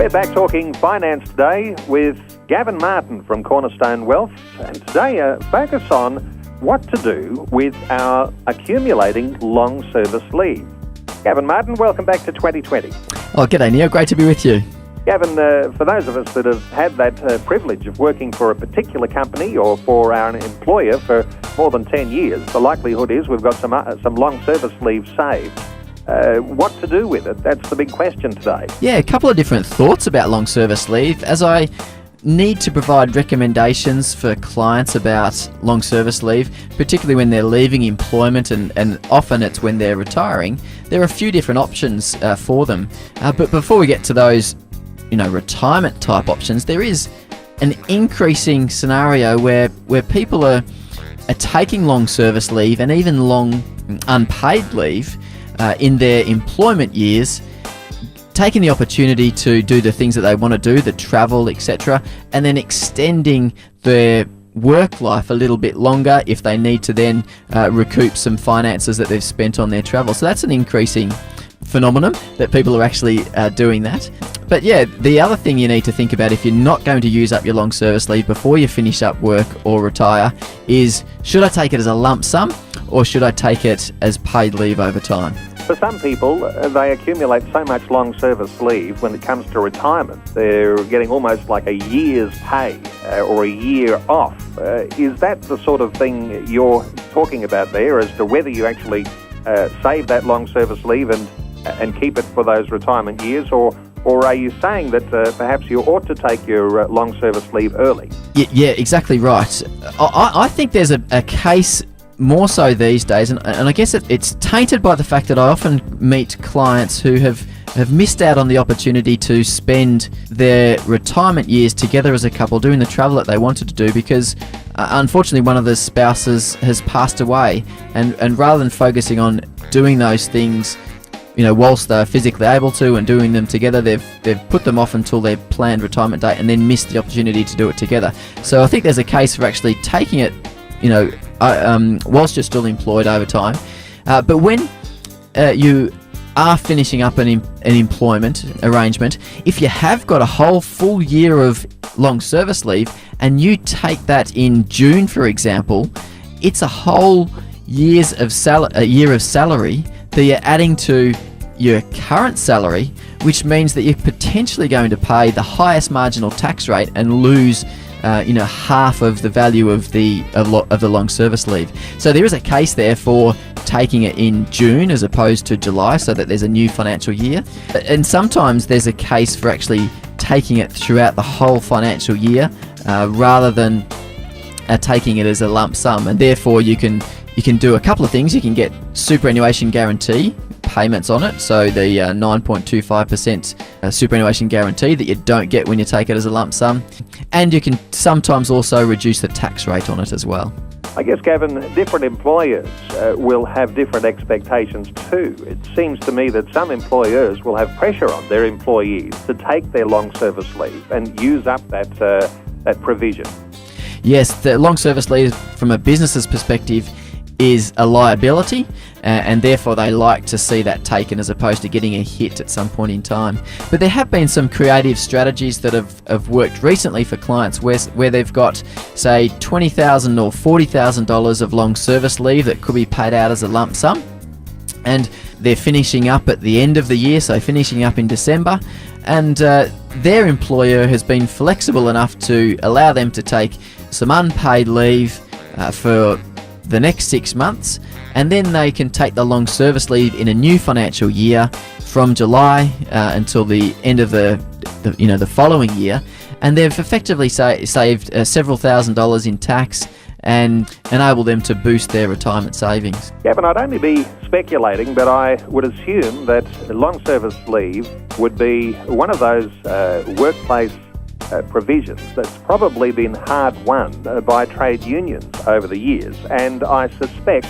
We're back talking finance today with Gavin Martin from Cornerstone Wealth, and today focus on what to do with our accumulating long service leave. Gavin Martin, welcome back to 2020. Oh, g'day Neil, great to be with you. Gavin, for those of us that have had that privilege of working for a particular company or for our employer for more than 10 years, the likelihood is we've got some long service leave saved. What to do with it? That's the big question today. Yeah, a couple of different thoughts about long service leave. As I need to provide recommendations for clients about long service leave, particularly when they're leaving employment and often it's when they're retiring, there are a few different options for them. But before we get to those, retirement type options, there is an increasing scenario where people are taking long service leave and even long unpaid leave in their employment years, taking the opportunity to do the things that they want to do, the travel, etc., and then extending their work life a little bit longer if they need to then recoup some finances that they've spent on their travel. So that's an increasing phenomenon that people are actually doing that. But yeah, the other thing you need to think about if you're not going to use up your long service leave before you finish up work or retire is, should I take it as a lump sum or should I take it as paid leave over time? For some people, they accumulate so much long service leave when it comes to retirement. They're getting almost like a year's pay or a year off. Is that the sort of thing you're talking about there as to whether you actually save that long service leave and keep it for those retirement years, or are you saying that perhaps you ought to take your long service leave early? Yeah, exactly right. I think there's a case more so these days, and I guess it's tainted by the fact that I often meet clients who have missed out on the opportunity to spend their retirement years together as a couple doing the travel that they wanted to do because unfortunately one of the spouses has passed away, and rather than focusing on doing those things whilst they're physically able to and doing them together, they've put them off until their planned retirement date and then missed the opportunity to do it together. So I think there's a case for actually taking it whilst you're still employed over time. But when you are finishing up an employment arrangement, if you have got a whole full year of long service leave and you take that in June, for example, it's a whole year of salary that you're adding to your current salary, which means that you're potentially going to pay the highest marginal tax rate and lose half of the value of the long service leave. So there is a case there for taking it in June as opposed to July so that there's a new financial year. And sometimes there's a case for actually taking it throughout the whole financial year rather than taking it as a lump sum. And therefore you can do a couple of things. You can get superannuation guarantee payments on it, so the 9.25% superannuation guarantee that you don't get when you take it as a lump sum, and you can sometimes also reduce the tax rate on it as well. I guess, Gavin, different employers will have different expectations too. It seems to me that some employers will have pressure on their employees to take their long service leave and use up that provision. Yes, the long service leave from a business's perspective is a liability, and therefore they like to see that taken as opposed to getting a hit at some point in time. But there have been some creative strategies that have worked recently for clients where they've got, say, $20,000 or $40,000 of long service leave that could be paid out as a lump sum, and they're finishing up at the end of the year, so finishing up in December, and their employer has been flexible enough to allow them to take some unpaid leave for the next 6 months, and then they can take the long service leave in a new financial year from July until the end of the following year, and they've effectively saved several $1,000s in tax and enable them to boost their retirement savings. Gavin, I'd only be speculating, but I would assume that long service leave would be one of those workplace provisions that's probably been hard won by trade unions over the years, and I suspect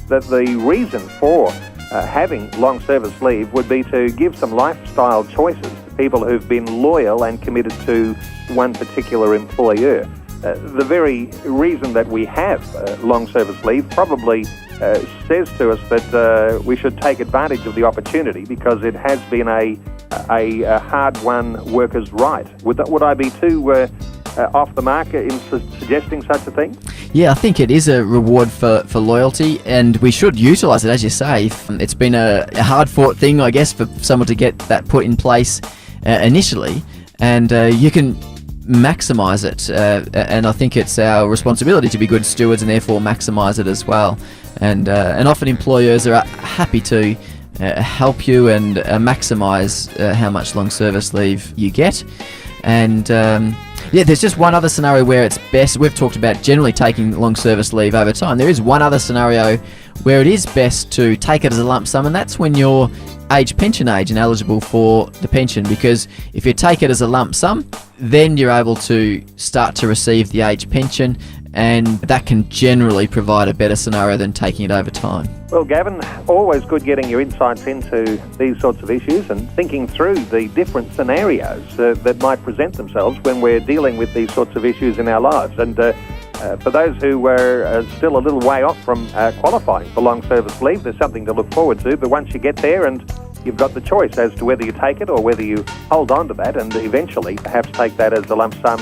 that the reason for having long service leave would be to give some lifestyle choices to people who've been loyal and committed to one particular employer. The very reason that we have long service leave probably says to us that we should take advantage of the opportunity because it has been a a hard-won worker's right. Would I be too off the mark in suggesting such a thing? Yeah, I think it is a reward for loyalty, and we should utilise it, as you say. It's been a hard-fought thing, I guess, for someone to get that put in place initially, and you can maximise it, and I think it's our responsibility to be good stewards and therefore maximise it as well. And often employers are happy to help you and maximise how much long service leave you get. And there's just one other scenario where it's best. We've talked about generally taking long service leave over time. There is one other scenario where it is best to take it as a lump sum, and that's when you're pension age and eligible for the pension, because if you take it as a lump sum, then you're able to start to receive the age pension, and that can generally provide a better scenario than taking it over time. Well, Gavin, always good getting your insights into these sorts of issues and thinking through the different scenarios that might present themselves when we're dealing with these sorts of issues in our lives. And for those who are still a little way off from qualifying for long service leave, there's something to look forward to. But once you get there and you've got the choice as to whether you take it or whether you hold on to that and eventually perhaps take that as a lump sum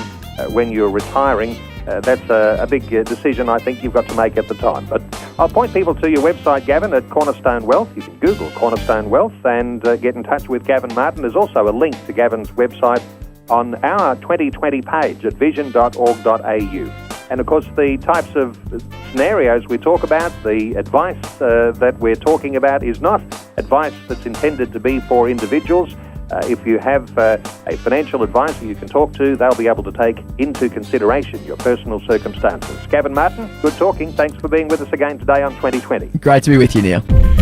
when you're retiring, that's a big decision I think you've got to make at the time. But I'll point people to your website, Gavin, at Cornerstone Wealth. You can Google Cornerstone Wealth and get in touch with Gavin Martin. There's also a link to Gavin's website on our 2020 page at vision.org.au. And of course, the types of scenarios we talk about, the advice that we're talking about is not advice that's intended to be for individuals. If you have a financial advisor you can talk to, they'll be able to take into consideration your personal circumstances. Gavin Martin, good talking. Thanks for being with us again today on 2020. Great to be with you, Neil.